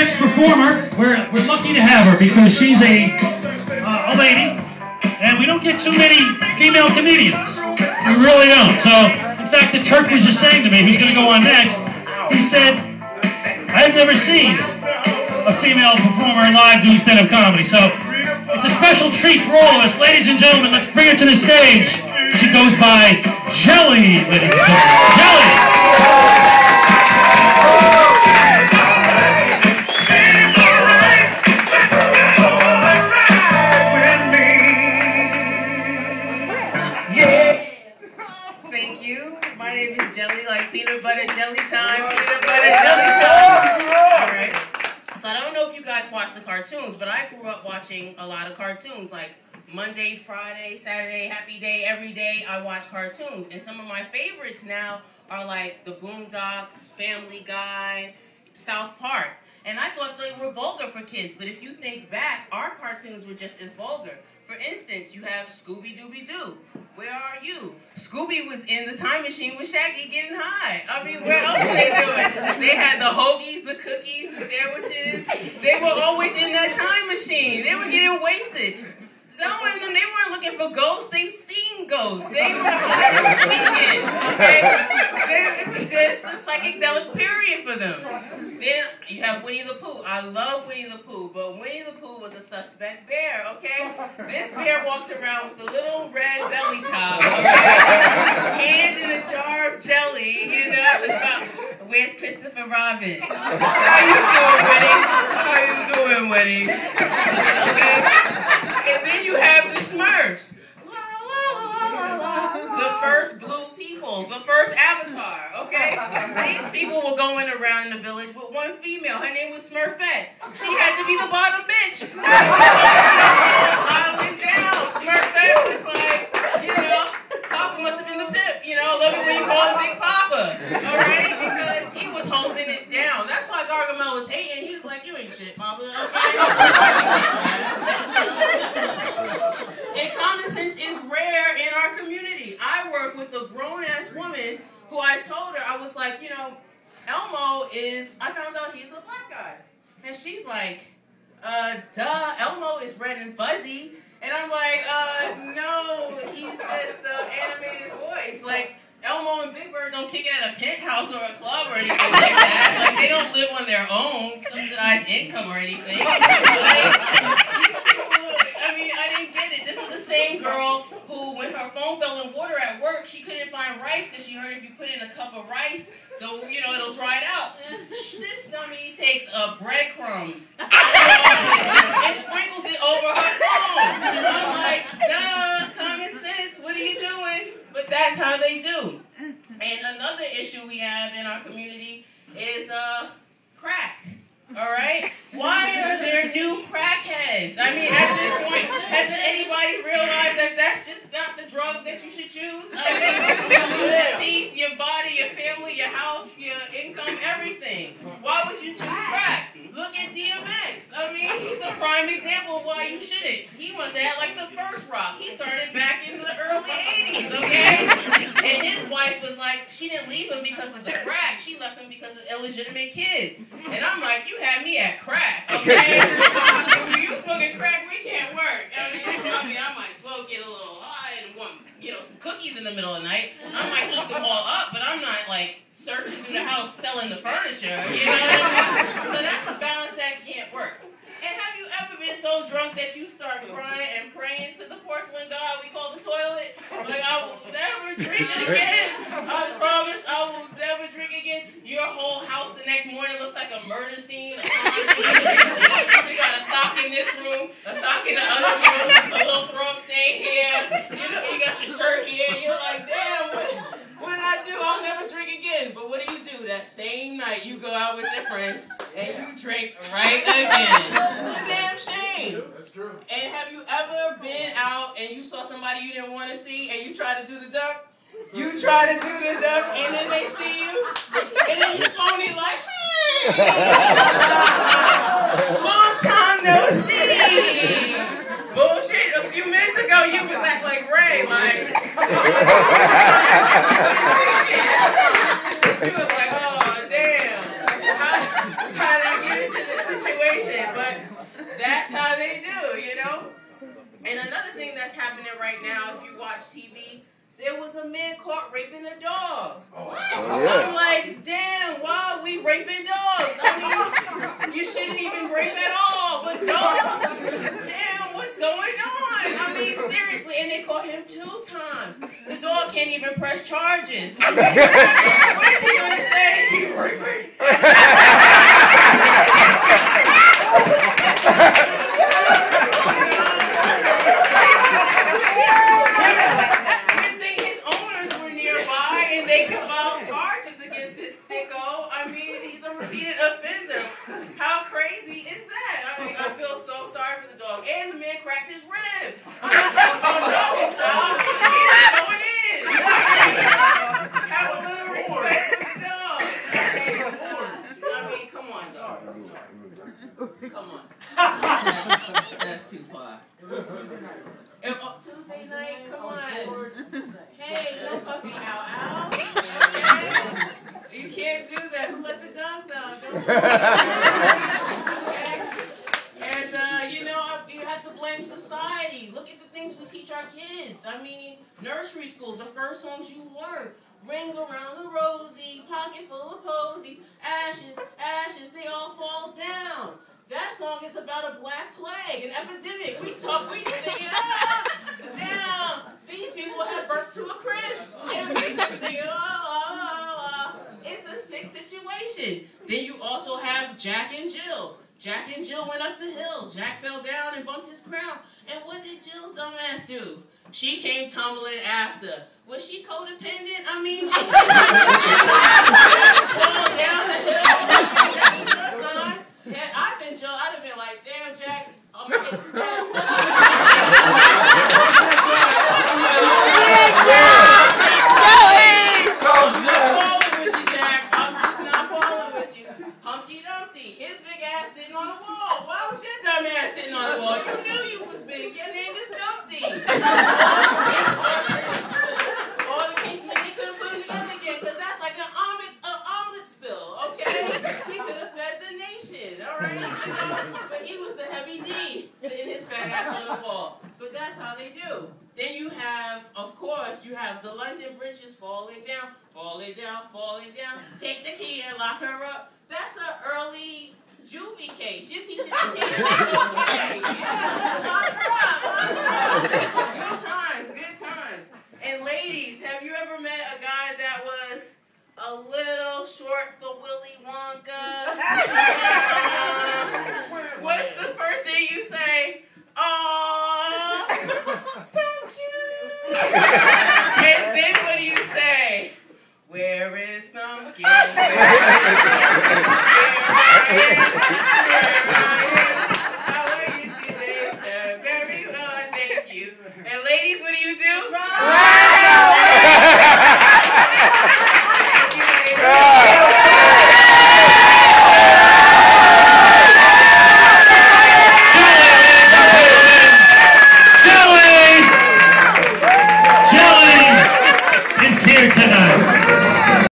next performer, we're lucky to have her because she's a lady, and we don't get too many female comedians. We really don't. So, in fact, the Turk was just saying to me, who's going to go on next, he said, I've never seen a female performer live doing stand-up comedy. So, it's a special treat for all of us. Ladies and gentlemen, let's bring her to the stage. She goes by Jelly, ladies and gentlemen. Jelly! Peanut butter jelly time, peanut butter jelly time. Alright. So I don't know if you guys watch the cartoons, but I grew up watching a lot of cartoons. Like Monday, Friday, Saturday, Happy Day, every day I watch cartoons. And some of my favorites now are like The Boondocks, Family Guy, South Park. And I thought they were vulgar for kids, but if you think back, our cartoons were just as vulgar. For instance, you have Scooby-Dooby-Doo. Where are you? Scooby was in the time machine with Shaggy getting high. I mean, where else were they doing? They had the hoagies, the cookies, the sandwiches. They were always in that time machine. They were getting wasted. Some of them, they weren't looking for ghosts. They seen ghosts. They were tweaking. Okay? It was just a psychedelic period for them. Then you have Winnie the Pooh. I love Winnie the Pooh, but Winnie the Pooh was a suspect bear, okay? This bear walked around with a little red belly top, okay? Hands in a jar of jelly, you know? It's about, where's Christopher Robin? How you doing, Winnie? How you doing, Winnie? Okay? And then you have the Smurfs. The first blue people, the first Avatar, okay? These people were going around in the village with one female. Her name was Smurfette. She had to be the bottom bitch. Island down. Smurfette was like, you know, Papa must have been the pimp, you know? Love it when you call him Big Papa, all right? Because he was holding it down. That's why Gargamel was hating. He was like, you ain't shit, Papa, okay? And common sense is rare in our community. I work with a grown-ass woman who I told her, I was like, you know, Elmo is, I found out he's a black guy. And she's like, duh, Elmo is red and fuzzy. And I'm like, no, he's just an animated voice. Like, Elmo and Big Bird don't kick it at a penthouse or a club or anything like that. Like, they don't live on their own subsidized income or anything. I mean, I didn't get it. This is the same girl who, when her phone fell in water at work, she couldn't find rice because she heard if you put in a cup of rice, it'll dry it out. This dummy takes breadcrumbs and sprinkles it over her phone. I'm like, duh, common sense. What are you doing? But that's how they do. And another issue we have in our community is crack. All right? Why are there new crackheads? I mean, at this point, hasn't anybody realized that that's just not the drug that you should choose? I mean, your teeth, your body, your family, your house, your income, everything. Why would you choose crack? Look at DMX. I mean, he's a prime example of why you shouldn't. He must have had like the first rock. He started back in the early 80s, okay? And his wife was like, she didn't leave him because of the crack. She left him because of illegitimate kids. And I'm like, you had me at crack, okay? If you smoking crack, we can't work. I mean, I might as well get a little high and want, some cookies in the middle of the night. I might eat them all up, but I'm not like searching through the house selling the furniture, you know what I mean? So that's a balance that can't work. And have you ever been so drunk that you start crying and praying to the porcelain god we call the toilet? Like, I will never drink it again. I promise I will never drink again. Your whole house the next morning looks like a murder scene. You got a sock in this room, a sock in the other room, a little throw up stain here. You got your shirt here. You're like, damn, what did I do? I'll never drink again. But what do? That same night you go out with your friends and you drink right again. It's a damn shame. That's true. And have you ever been out and you saw somebody you didn't want to see and you tried to do the duck? You try to do the duck and then they see you and then you phony like, hey, long time no see. Bullshit. A few minutes ago you was acting like Ray, like. She was like, oh damn. How did I get into this situation? there right now, if you watch TV, there was a man caught raping a dog. Oh, yeah. I'm like, damn, why are we raping dogs? I mean, you shouldn't even rape at all, but dogs? Damn, what's going on? I mean, seriously, and they caught him 2 times. The dog can't even press charges. I mean, what is he going to say? You raped me. They can file charges against this sicko. I mean, he's a repeated offender. How crazy is that? I mean, I feel so sorry for the dog. And the man cracked his rib. I mean, doggy style. He's going in. Have a little respect for the dog. I mean, come on, dog. Come on. That's too far. Tuesday night, come on. Hey, no puppy ow. Okay? You can't do that. Who let the dogs out? Don't do that. Okay? And, you have to blame society. Look at the things we teach our kids. I mean, nursery school, the first songs you learn. Ring around the rosy, pocket full of posy, ashes, ashes, they all fall down. That song is about a black plague, an epidemic. We sing it up. Now, these people have burnt to a crisp. And we sing it, It's a sick situation. Then you also have Jack and Jill. Jack and Jill went up the hill. Jack fell down and bumped his crown. And what did Jill's dumbass do? She came tumbling after. Was she codependent? I mean, she fall down the hill. That was your son. Had I been Jill, I'd have been like, damn, Jack, I'm going to hit the steps. I'm falling with you, Jack. I'm just not falling with you. Humpty Dumpty, his big ass sitting on the wall. Why was your dumb ass sitting on the wall? You knew you was big. Your name is Dumpty. All the cases, they couldn't put them together again because that's like an omelet spill, okay? He could have fed the nation, all right? But he was the heavy D sitting his fat ass on the wall. But that's how they do. Then you have, of course, the London bridges falling down, falling down, falling down. Take the key and lock her up. That's an early juvie case. You're teaching the kids okay. Yeah, lock her up. Good times, good times. And ladies, have you ever met a guy that was a little short, the Willy Wonka? What's the first thing you say? Aww, so cute.